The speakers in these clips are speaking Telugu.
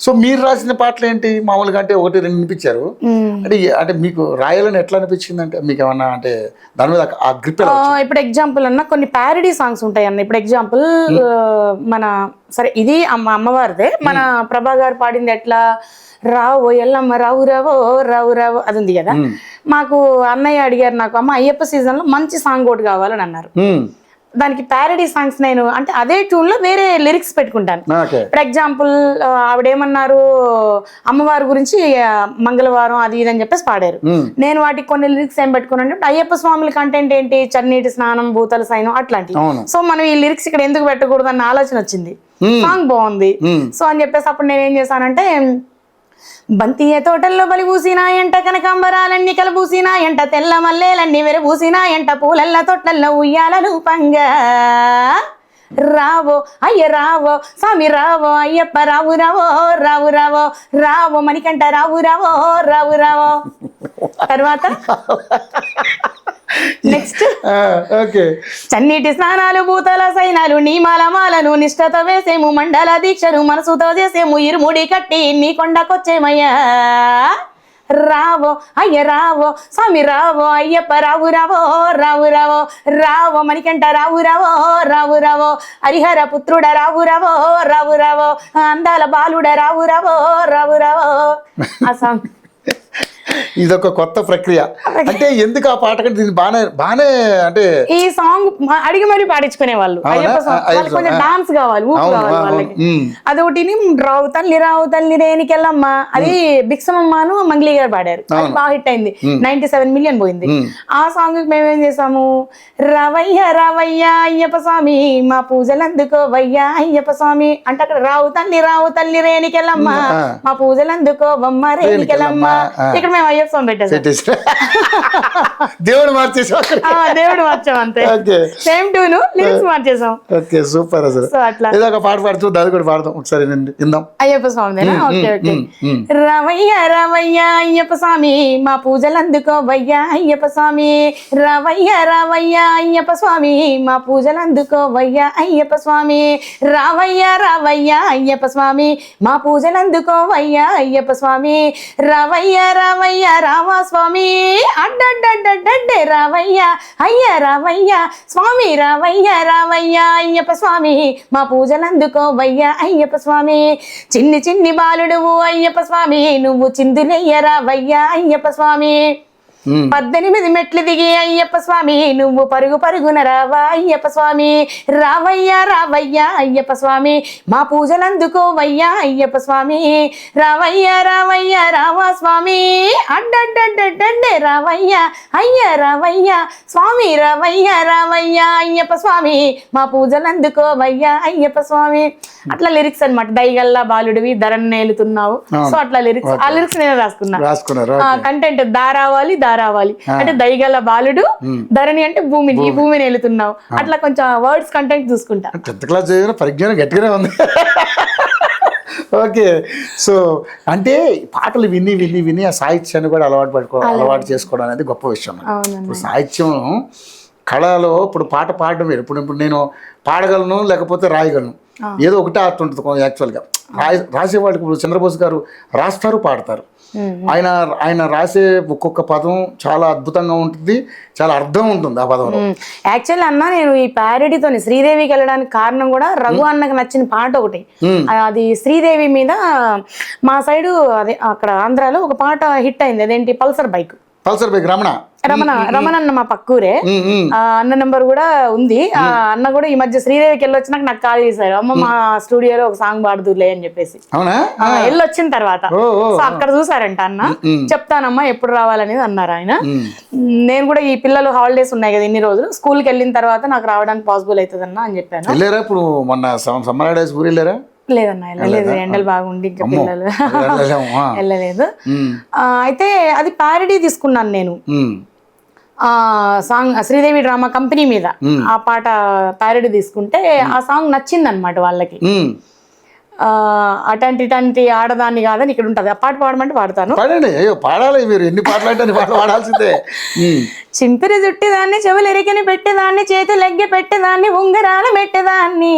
సో మీరు రాసిన పాటలు ఏంటి మామూలుగా అంటే ఒకటి రెండు వినిపించారు అంటే అంటే మీకు రాయాలని ఎట్లా అనిపించింది అంటే మీకు ఏమన్నా అంటే దాని మీద ఆ గ్రిప్ ఇప్పుడు ఎగ్జాంపుల్ అన్న కొన్ని ప్యారడీ సాంగ్స్ ఉంటాయి అన్న. ఇప్పుడు ఎగ్జాంపుల్ మన సరే ఇది అమ్మవారిదే, మన ప్రభా గారు పాడింది ఎట్లా రావో ఎల్లమ్మ రావు రావో రావు రావో అది ఉంది కదా. మాకు అన్నయ్య అడిగారు నాకు, అమ్మ అయ్యప్ప సీజన్ లో మంచి సాంగ్ ఒకటి కావాలని అన్నారు. దానికి ప్యారడీ సాంగ్స్ నేను అంటే అదే ట్యూన్ లో వేరే లిరిక్స్ పెట్టుకుంటాను. ఫర్ ఎగ్జాంపుల్ ఆవిడేమన్నారు, అమ్మవారి గురించి మంగళవారం అది ఇది అని చెప్పేసి పాడారు. నేను వాటికి కొన్ని లిరిక్స్ ఏం పెట్టుకున్నాను అంటే అయ్యప్ప స్వాముల కంటెంట్ ఏంటి, చన్నీటి స్నానం భూతల సైనం అట్లాంటివి. సో మనం ఈ లిరిక్స్ ఇక్కడ ఎందుకు పెట్టకూడదు అన్న ఆలోచన వచ్చింది. సాంగ్ బాగుంది సో అని చెప్పేసి అప్పుడు నేను ఏం చేశానంటే, బంతియ తోటల్లో బలి పూసినాయంట, కనకాంబరాలన్నీ కలబూసినాయంట, తెల్ల మల్లేలన్నీ వెరబూసినాయంట, పూలల్ల తొట్లల్లో ఉయ్యాలలు పంగా రావో అయ్య రావో స్వామి రావో అయ్యప్ప రావు రావో రావు రావో రావో మణికంఠ రావు రావో రావు రావో. తర్వాత నెక్స్ట్ చన్నీటి స్నానాలు భూతల సైనాలు నీమాల మాలను నిష్ఠతో వేసేము, మండల దీక్షను మనసుతో చేసేము, ఇరుముడి కట్టి నీ కొండకొచ్చేమయ్యా రావో అయ్య రావో స్వామి రావో అయ్యప్ప రావు రావో రావు రావో రావో మణికంఠ రావు రావో రావు రావో హరిహర పుత్రుడ రావు రావో రావు రావో అందాల బాలుడ రావు రావో రావు రావో. ఆ సాంగ్ ఇదొక కొత్త ప్రక్రియ అంటే ఎందుకు ఆ పాట కంటే బానే అంటే ఈ సాంగ్ అడిగి మరీ పాడించుకునే వాళ్ళు. అయ్యప్ప సాంగ్ కొంచెం డాన్స్ కావాలి, ఊపు కావాలి వాళ్ళకి. అదొకటి రావు తల్లి రేణికెళ్ళమ్మ, అది బిక్సమమ్మను మంగ్లీ గారు పాడారు, అది బాగా హిట్ అయింది, 97 మిలియన్ పోయింది. ఆ సాంగ్ మేమేం చేసాము, రావయ్య రావయ్య అయ్యప్ప స్వామి మా పూజలు అందుకోవయ్యా అయ్యప్ప స్వామి అంటే అక్కడ రావు తల్లి రేణికెళ్ళమ్మ మా పూజలు అందుకోవమ్మ రేణికెళ్ళమ్మ, ఇక్కడ మేము అయ్యప్ప స్వామి పెట్టేసాం. దేవుడు మార్చేసాం, దేవుడు మార్చాం అంతే, సేమ్ ట్యూన్ లిరిక్స్ మార్చేసాం. Okay super. అసలు ఏదో ఒక పాట పాడుతూ దాని కూడా పాడదాం ఒకసారి విందాం. అయ్యప్ప స్వామిదేనా? Okay okay. రావయ్య రావయ్య అయ్యప్ప స్వామి మా పూజలు అందుకోవయ్యా అయ్యప్ప స్వామి, రావయ్య రావయ్య అయ్యప్ప స్వామి మా పూజలు అందుకోవయ్యా అయ్యప్ప స్వామి, రావయ్య రావయ్య అయ్యప్ప స్వామి మా పూజలు అందుకోవయ్యా అయ్యప్ప స్వామి, రావయ్య రావయ్య రావా స్వామి అడ్డడ్డడ్డడ్డే రావయ్య అయ్య రావయ్య స్వామి, రావయ్య రావయ్య అయ్యప్ప స్వామి మా పూజలు అందుకోవయ్యా అయ్యప్ప స్వామి, చిన్ని చిన్ని బాలుడు అయ్యప్ప స్వామి నువ్వు చిందులయ్య రావయ్యా అయ్యప్ప స్వామి, 18 మెట్లు దిగి అయ్యప్ప స్వామి నువ్వు పరుగు పరుగున రావా అయ్యప్ప స్వామి, రావయ్య రావయ్య అయ్యప్ప స్వామి మా పూజలు అందుకోవయ్యా అయ్యప్ప స్వామి, రావయ్య రావయ్య రావా స్వామి అడ్డడ్డడ్డడ్డే రావయ్య అయ్య రావయ్య స్వామి, రావయ్య రావయ్య అయ్యప్ప స్వామి మా పూజలు అందుకోవయ్యా అయ్యప్ప స్వామి. అట్లా లిరిక్స్ అనమాట. దైగల్లా బాలుడివి ధరను నేలుతున్నావు, సో అట్లా లిరిక్స్. ఆ లిరిక్స్ నేను రాసుకున్నా. కంటెంట్ దారావాలి అంటే దైగల బాలుడు, ధరణి అంటే భూమిని, ఈ భూమిని వెళుతున్నావు, అట్లా కొంచెం వర్డ్స్ కంటెంట్ చూసుకుంటా. 10th క్లాస్ పరిజ్ఞానం గట్టిగానే ఉంది. ఓకే సో అంటే పాటలు విని విని విని ఆ సాహిత్యాన్ని కూడా అలవాటు చేసుకోవడం అనేది గొప్ప విషయం. ఇప్పుడు సాహిత్యం కళలో ఇప్పుడు పాట పాడడం వేరు. ఇప్పుడు నేను పాడగలను లేకపోతే రాయగలను, ఏదో ఒకటే ఆర్ట్ ఉంటుంది యాక్చువల్గా. రాసేవాళ్ళకి ఇప్పుడు చంద్రబోస్ గారు రాస్తారు పాడతారు. ఆయన రాసే ఒక్కొక్క పదం చాలా అద్భుతంగా ఉంటుంది, చాలా అర్థం ఉంటుంది ఆ పదంలో. యాక్చువల్లీ అన్న నేను ఈ ప్యారడీతో శ్రీదేవికి వెళ్ళడానికి కారణం కూడా రఘు అన్నకు నచ్చిన పాట ఒకటి. అది శ్రీదేవి మీద మా సైడు అదే అక్కడ ఆంధ్రాలో ఒక పాట హిట్ అయింది, అదేంటి పల్సర్ బైక్ రమణ మా పక్కూరే, అన్న నెంబర్ కూడా ఉంది. ఆ అన్న కూడా ఈ మధ్య శ్రీదేవికి వెళ్ళొచ్చినాక నాకు కాల్ చేశారు, అమ్మ మా స్టూడియోలో ఒక సాంగ్ పాడుదులే అని చెప్పేసి. వెళ్ళొచ్చిన తర్వాత సో అక్కడ చూసారంట అన్న, చెప్తానమ్మా ఎప్పుడు రావాలనేది అన్నారు ఆయన. నేను కూడా ఈ పిల్లలు హాలిడేస్ ఉన్నాయి కదా ఇన్ని రోజులు, స్కూల్కి వెళ్ళిన తర్వాత నాకు రావడానికి పాసిబుల్ అవుతుంది అన్న అని చెప్పాను. ఇప్పుడు మొన్న సమ్మర్ హాలిడేస్ ఊరు వెళ్ళారా? లేదన్నా వెళ్ళలేదు, ఎండలు బాగుండి ఇంకా పిల్లలు వెళ్ళలేదు. అయితే అది ప్యారడీ తీసుకున్నాను నేను, సాంగ్ శ్రీదేవి డ్రామా కంపెనీ మీద ఆ పాట ప్యారడీ తీసుకుంటే ఆ సాంగ్ నచ్చింది అనమాట వాళ్ళకి. అటంటి ఆడదాన్ని కాదని ఇక్కడ ఉంటది, ఆ పాట పాడమంటే పాడతాను. పాడాలి, మీరు ఎన్ని పాటలు పాడాల్సిందే. చింపిరి జుట్టేదాన్ని, చెవులు ఎరికని పెట్టేదాన్ని, చేతులు ఎగ్గ పెట్టేదాన్ని, ఉంగరాలు పెట్టేదాన్ని,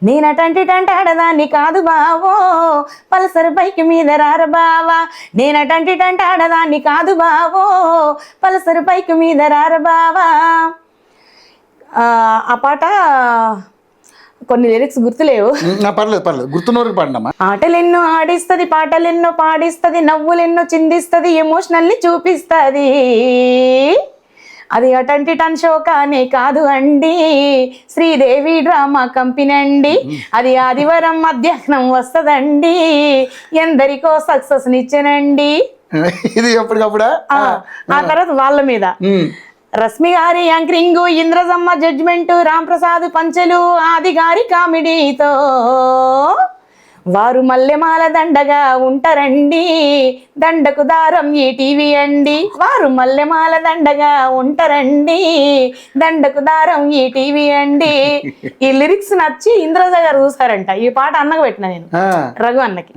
నేనటంటి ఆడదాన్ని కాదు బావో పల్సర్ బైక్ మీద రార బావా, నేనటంటి ఆడదాన్ని కాదు బావో పల్సర్ బైక్ మీద రార బావా. ఆ పాట కొన్ని లిరిక్స్ గుర్తులేవు. పర్లేదు గుర్తున్నోరికి పాడినమ్మా. ఆటలెన్నో ఆడిస్తుంది, పాటలెన్నో పాడిస్తుంది, నవ్వులెన్నో చిందిస్తుంది, ఎమోషనల్లీ చూపిస్తుంది. అది అటంటి షో కానే కాదు అండి, శ్రీదేవి డ్రామా కంపెనీ అండి. అది ఆదివారం మధ్యాహ్నం వస్తదండి, ఎందరికో సక్సెస్ నిచ్చానండి. ఇది ఎప్పటికప్పుడా? ఆ తర్వాత వాళ్ళ మీద రశ్మి గారి యాంకరింగ్, ఇంద్రజమ్మ జడ్జిమెంట్, రామ్ ప్రసాద్ పంచెలు, ఆది గారి కామెడీతో వారు మల్లెమాల దండగా ఉంటారండి, దండకు దారం ఈ టీవీ అండి. వారు మల్లెమాల దండగా ఉంటారండి, దండకు దారం ఈ టీవీ అండి. ఈ లిరిక్స్ నచ్చి ఇంద్రజ గారు చూసారంట. ఈ పాట అన్నకు పెట్టిన నేను, రఘు అన్నకి.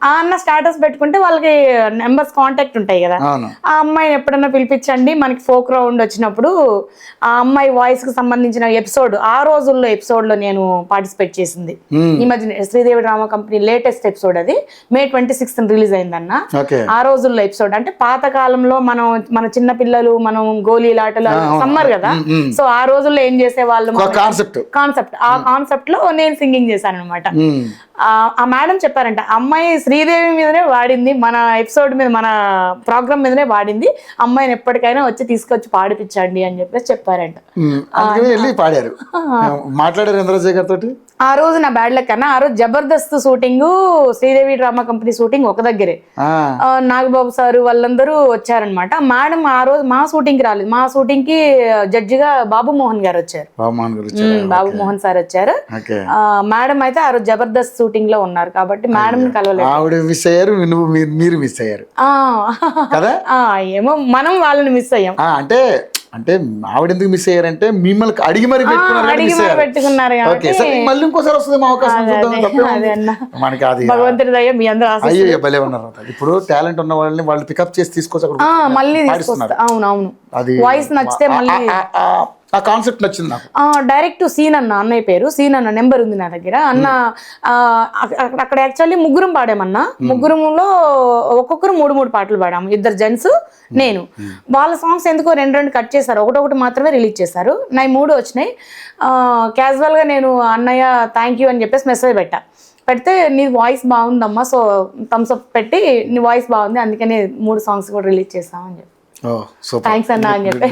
ఆ అన్న స్టాటస్ పెట్టుకుంటే వాళ్ళకి నెంబర్స్ కాంటాక్ట్ ఉంటాయి కదా, ఆ అమ్మాయిని ఎప్పుడన్నా పిలిపించండి మనకి ఫోక్ రౌండ్ వచ్చినప్పుడు ఆ అమ్మాయి వాయిస్ కి సంబంధించిన ఎపిసోడ్, ఆ రోజుల్లో ఎపిసోడ్ లో నేను పార్టిసిపేట్ చేసింది. ఈ మధ్య Sridevi drama company latest episode, అది May 26th రిలీజ్ అయిందన్న. ఆ రోజుల్లో ఎపిసోడ్ అంటే పాత కాలంలో మన చిన్న పిల్లలు మనం గోళీలాటలు సమ్మర్ కదా, సో ఆ రోజుల్లో ఏం చేసే వాళ్ళు కాన్సెప్ట్, ఆ కాన్సెప్ట్ లో నేను సింగింగ్ చేశాను అనమాట. ఆ మేడం చెప్పారంట, అమ్మాయి శ్రీదేవి మీదనే వాడింది, మన ఎపిసోడ్ మీద మన ప్రోగ్రామ్ మీదనే వాడింది, అమ్మాయిని ఎప్పటికైనా వచ్చి తీసుకొచ్చి పాడిపించండి అని చెప్పేసి చెప్పారంట. పాడారు, మాట్లాడారు ఇంద్రజయ్ గారితో. ఆ రోజు నా బ్యాడ్ లక్ అన్న, ఆ రోజు Jabardasth shooting, Sridevi drama company shooting ఒక దగ్గరే. నాగబాబు సారు వాళ్ళందరూ వచ్చారనమాట. మేడం ఆ రోజు మా షూటింగ్ కి రాలేదు, మా షూటింగ్ కి జడ్జిగా బాబు మోహన్ గారు వచ్చారు, బాబు మోహన్ సార్ వచ్చారు. మేడం అయితే ఆ రోజు జబర్దస్త్ షూటింగ్ లో ఉన్నారు కాబట్టి మేడం కలవలేదు. ఆవిడ మిస్ అయ్యారు, మీరు మిస్ అయ్యారు కదా. ఏమో మనం వాళ్ళని మిస్ అయ్యాం. అంటే ఆవిడ ఎందుకు మిస్ అయ్యారంటే మిమ్మల్ని అడిగి మరి పెట్టుకున్నారు. మళ్ళీ ఇంకోసారి వస్తుంది అవకాశం, మనకి అది భగవంతుడి దయ మీ అందరూ అయ్యో భలే ఉన్నారు. ఇప్పుడు టాలెంట్ ఉన్న వాళ్ళని వాళ్ళు పికప్ చేసి తీసుకొచ్చి మళ్ళీ అవునవును, వాయిస్ నచ్చితే మళ్ళీ ఆ కాన్సెప్ట్ నచ్చింది నాకు. డైరెక్ట్ సీన్ అన్న, అన్నయ్య పేరు సీన్ అన్న, నెంబర్ ఉంది నా దగ్గర. అన్న అక్కడ యాక్చువల్లీ ముగ్గురం పాడామన్నా, ముగ్గురులో ఒక్కొక్కరు 3 పాటలు పాడాము, 2 జెంట్స్ నేను. వాళ్ళ సాంగ్స్ ఎందుకో 2 కట్ చేశారు, ఒకటి మాత్రమే రిలీజ్ చేశారు. నా 3 వచ్చినాయి. క్యాజువల్ గా నేను అన్నయ్య థ్యాంక్ యూ అని చెప్పేసి మెసేజ్ పెడితే నీ వాయిస్ బాగుందమ్మా, సో థమ్స్ అప్ పెట్టి నీ వాయిస్ బాగుంది అందుకని 3 సాంగ్స్ కూడా రిలీజ్ చేస్తామని చెప్పి థ్యాంక్స్ అన్నా అని చెప్పి